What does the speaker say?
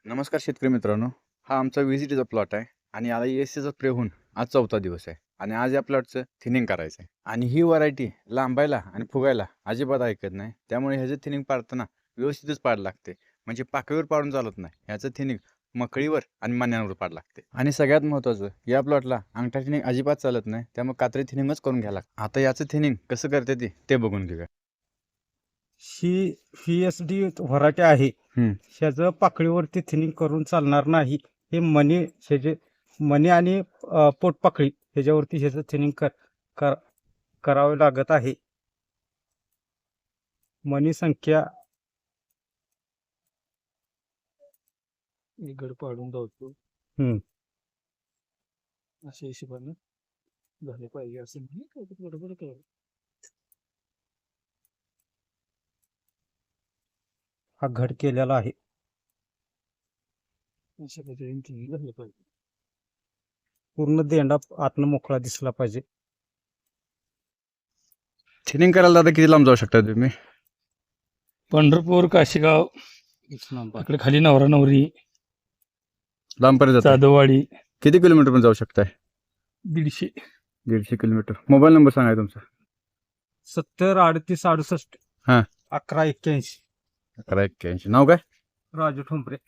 नमस्कार शेतकरी मित्रांनो, हा आमचा व्हिजिटचा प्लॉट आहे आणि आता एसीचा स्प्रे होऊन आज 4था दिवस आहे आणि आज या प्लॉटचं थिनिंग करायचं आहे. आणि ही व्हरायटी लांबायला आणि फुगायला अजिबात ऐकत नाही, त्यामुळे ह्याचं थिनिंग पाडताना व्यवस्थितच पाड लागते. म्हणजे पाकळीवर पाडून चालत नाही, ह्याचं थिनिंग मकळीवर आणि मान्यांवर पाड लागते. आणि सगळ्यात महत्त्वाचं, या प्लॉटला अंगठा थिनिंग अजिबात चालत नाही, त्यामुळे कात्री थिनिंगच करून घ्यायला लागतं. आता याचं थिनिंग कसं करते ते बघून घेऊया. ही VSD व्हरायटी आहे. ह्याचं पाकळीवरती थिनिंग करून चालणार नाही. हे मणी आणि पोटपाकळी ह्याच्यावरती ह्याचं थिनिंग करावे लागत आहे. मणी संख्या गड पाडून जातो अशा हिशोबाने झाले पाहिजे असं नाही बरोबर कर. हा घट केलेला आहे. अशा पद्धतीने तुम्ही झालं पाहिजे. पूर्ण देंडा आतनं मोकळा दिसला पाहिजे. थिनिंग करायला दादा किती लांब जाऊ शकता तुम्ही? पंढरपूर काशीगाव इकडे खाली नवरा नवरी लांबपर्यंत जाता? जाधववाडी किती किलोमीटर पण जाऊ शकताय? 150 किलोमीटर. मोबाईल नंबर सांगा तुमचा. 70 38 68 हा. 11 81. 1181. नाव काय? राजू ठोंबरे.